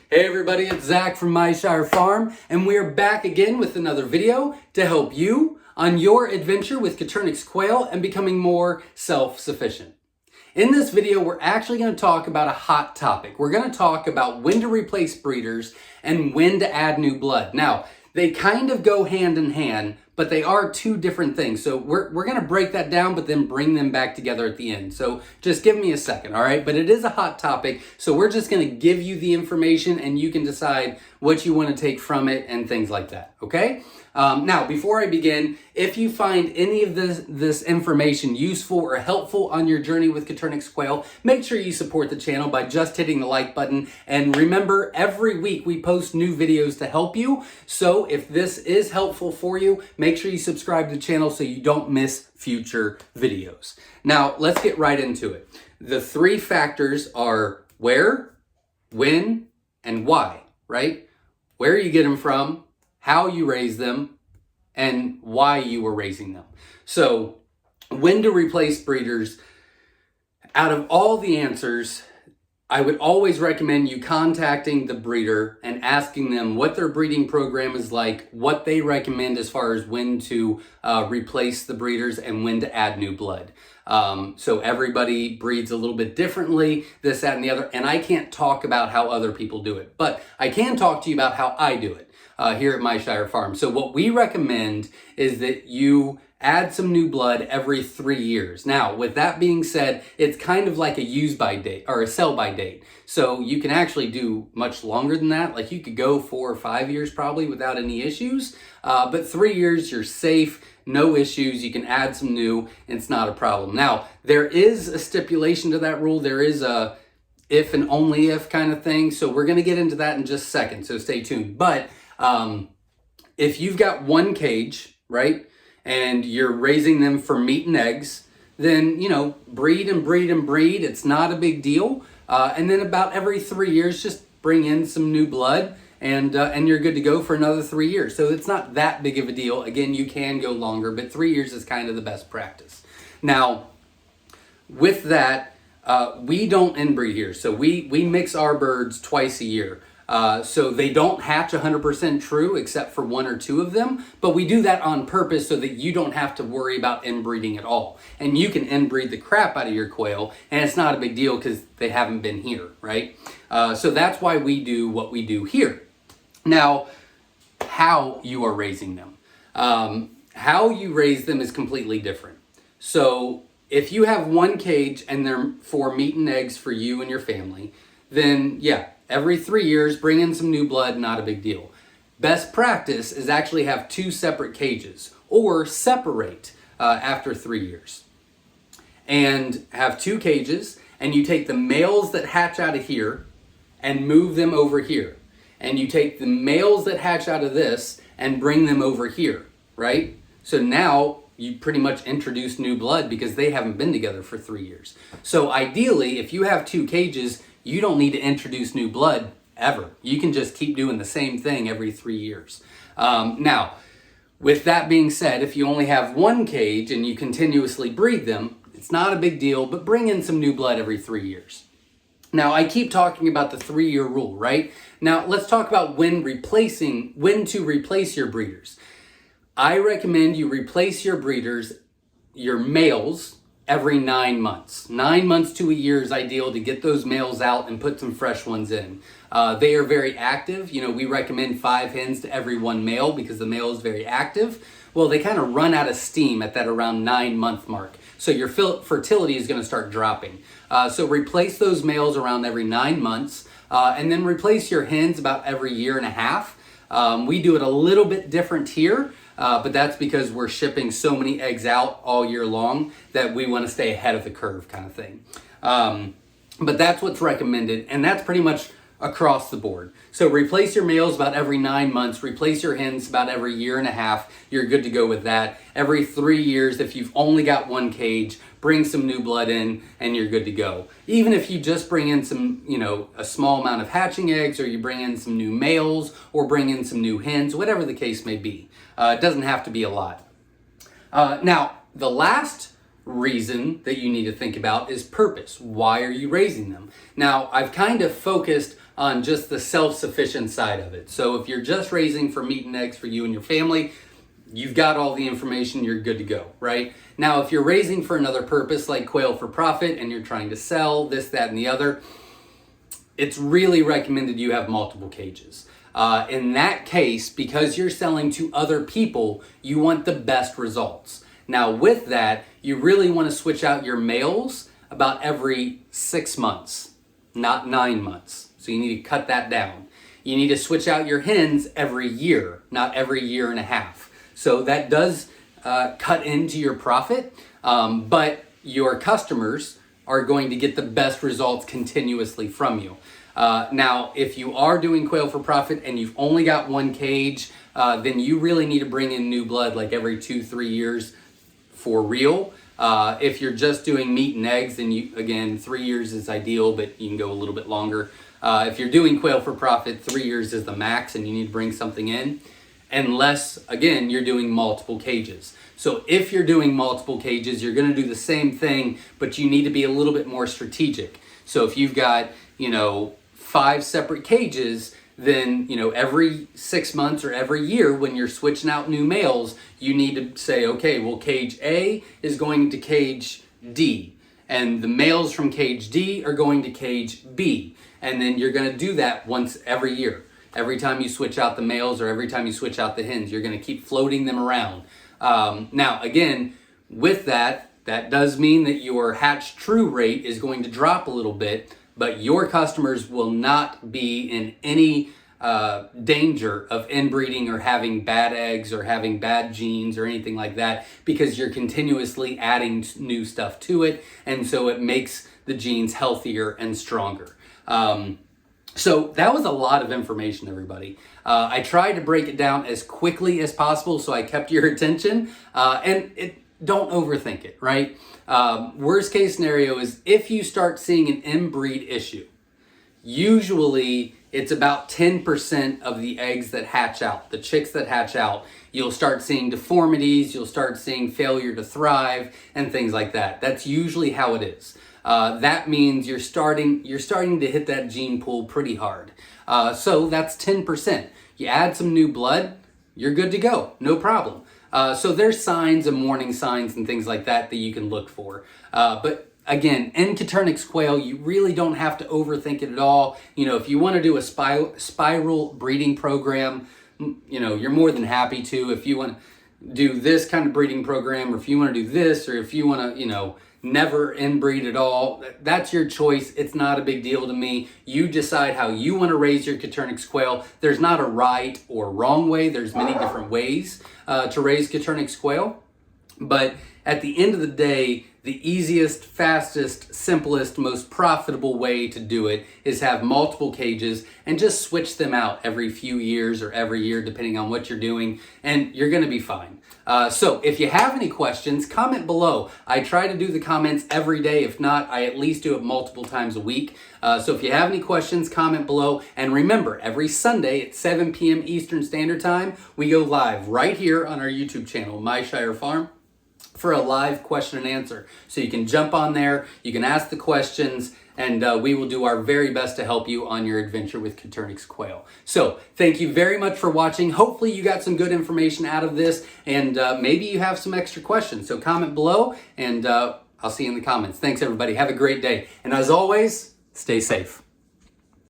Hey everybody, it's Zach from Myshire Farm, and we're back again with another video to help you on your adventure with Coturnix Quail and becoming more self-sufficient. In this video, we're actually going to talk about a hot topic. We're going to talk about when to replace breeders and when to add new blood. Now, they kind of go hand in hand, but they are two different things. So we're going to break that down, but then bring them back together at the end. So just give me a second, all right? But it is a hot topic, so we're just going to give you the information and you can decide what you want to take from it and things like that, okay? Now, before I begin, if you find any of this information useful or helpful on your journey with Coturnix Quail, make sure you support the channel by just hitting the like button. And remember, every week we post new videos to help you. So if this is helpful for you, make sure you subscribe to the channel so you don't miss future videos. Now, let's get right into it. The three factors are where, when, and why, right? Where you get them from, how you raise them, and why you were raising them. So when to replace breeders, out of all the answers, I would always recommend you contacting the breeder and asking them what their breeding program is like, what they recommend as far as when to replace the breeders and when to add new blood. So everybody breeds a little bit differently, this, that, and the other, and I can't talk about how other people do it, but I can talk to you about how I do it here at Myshire Farm. So what we recommend is that you add some new blood every 3 years. Now, with that being said, it's kind of like a use by date or a sell by date. So you can actually do much longer than that. Like you could go 4 or 5 years probably without any issues. But 3 years, you're safe, no issues. You can add some new, and it's not a problem. Now, there is a stipulation to that rule. There is a if and only if kind of thing. So we're going to get into that in just a second. So stay tuned. But if you've got one cage, right, and you're raising them for meat and eggs, then, you know, breed and breed and breed. It's not a big deal. And then about every 3 years, just bring in some new blood and you're good to go for another 3 years. So it's not that big of a deal. Again, you can go longer, but 3 years is kind of the best practice. Now, with that, we don't inbreed here. So we mix our birds twice a year. So they don't hatch 100% true except for 1 or 2 of them, but we do that on purpose so that you don't have to worry about inbreeding at all. And you can inbreed the crap out of your quail, and it's not a big deal because they haven't been here, right? So that's why we do what we do here. Now, how you are raising them. How you raise them is completely different. So if you have one cage and they're for meat and eggs for you and your family, then yeah, every 3 years, bring in some new blood, not a big deal. Best practice is actually have 2 separate cages or separate after 3 years. And have 2 cages and you take the males that hatch out of here and move them over here. And you take the males that hatch out of this and bring them over here, right? So now you pretty much introduce new blood because they haven't been together for 3 years. So ideally, if you have 2 cages, you don't need to introduce new blood ever. You can just keep doing the same thing every 3 years. Now, with that being said, if you only have 1 cage and you continuously breed them, it's not a big deal, but bring in some new blood every 3 years. Now, I keep talking about the 3-year rule, right? Now, let's talk about when to replace your breeders. I recommend you replace your breeders, your males, every 9 months. 9 months to a year is ideal to get those males out and put some fresh ones in. They are very active. You know, we recommend 5 hens to every 1 male because the male is very active. Well, they kind of run out of steam at that around 9-month mark. So your fertility is going to start dropping. So replace those males around every 9 months and then replace your hens about every 1.5 years. We do it a little bit different here. But that's because we're shipping so many eggs out all year long that we want to stay ahead of the curve kind of thing. But that's what's recommended, and that's pretty much across the board. So replace your males about every 9 months, replace your hens about every 1.5 years. You're good to go with that. Every 3 years, if you've only got 1 cage, bring some new blood in and you're good to go. Even if you just bring in some, you know, a small amount of hatching eggs, or you bring in some new males or bring in some new hens, whatever the case may be. It doesn't have to be a lot. Now, the last reason that you need to think about is purpose. Why are you raising them? Now, I've kind of focused on just the self-sufficient side of it. So if you're just raising for meat and eggs for you and your family, you've got all the information, you're good to go, right? Now, if you're raising for another purpose like quail for profit and you're trying to sell this, that, and the other, it's really recommended you have multiple cages. In that case, because you're selling to other people, you want the best results. Now with that, you really want to switch out your males about every 6 months, not 9 months. So you need to cut that down. You need to switch out your hens every year, not every year and a half. So that does cut into your profit, but your customers are going to get the best results continuously from you. Now, if you are doing quail for profit and you've only got one cage, then you really need to bring in new blood like every 2-3 years for real. If you're just doing meat and eggs, then again, 3 years is ideal, but you can go a little bit longer. If you're doing quail for profit, 3 years is the max and you need to bring something in, unless, again, you're doing multiple cages. So if you're doing multiple cages, you're gonna do the same thing, but you need to be a little bit more strategic. So if you've got, 5 separate cages, then, every 6 months or every year when you're switching out new males, you need to say, okay, well, cage A is going to cage D, and the males from cage D are going to cage B. And then you're gonna do that once every year. Every time you switch out the males or every time you switch out the hens, you're gonna keep floating them around. Now, again, with that does mean that your hatch true rate is going to drop a little bit, but your customers will not be in any danger of inbreeding or having bad eggs or having bad genes or anything like that, because you're continuously adding new stuff to it, and so it makes the genes healthier and stronger. So that was a lot of information, everybody. I tried to break it down as quickly as possible so I kept your attention, and don't overthink it, right? Worst case scenario is if you start seeing an inbreed issue, usually it's about 10% of the eggs that hatch out, the chicks that hatch out. You'll start seeing deformities, you'll start seeing failure to thrive and things like that. That's usually how it is. That means you're starting to hit that gene pool pretty hard. So that's 10%. You add some new blood, you're good to go, no problem. So there's signs and warning signs and things like that that you can look for. But again, in Coturnix quail, you really don't have to overthink it at all. If you want to do a spiral breeding program, you're more than happy to. If you want to do this kind of breeding program, or if you want to do this, or if you want to, never inbreed at all, that's your choice. It's not a big deal to me. You decide how you want to raise your Coturnix quail. There's not a right or wrong way. There's many different ways to raise Coturnix quail. But at the end of the day, the easiest, fastest, simplest, most profitable way to do it is have multiple cages and just switch them out every few years or every year, depending on what you're doing, and you're gonna be fine. So if you have any questions, comment below. I try to do the comments every day. If not, I at least do it multiple times a week. So if you have any questions, comment below. And remember, every Sunday at 7 p.m. Eastern Standard Time, we go live right here on our YouTube channel, Myshire Farm, for a live question and answer. So you can jump on there, you can ask the questions, and we will do our very best to help you on your adventure with Coturnix quail. So thank you very much for watching. Hopefully you got some good information out of this, and maybe you have some extra questions. So comment below, and I'll see you in the comments. Thanks everybody, have a great day. And as always, stay safe.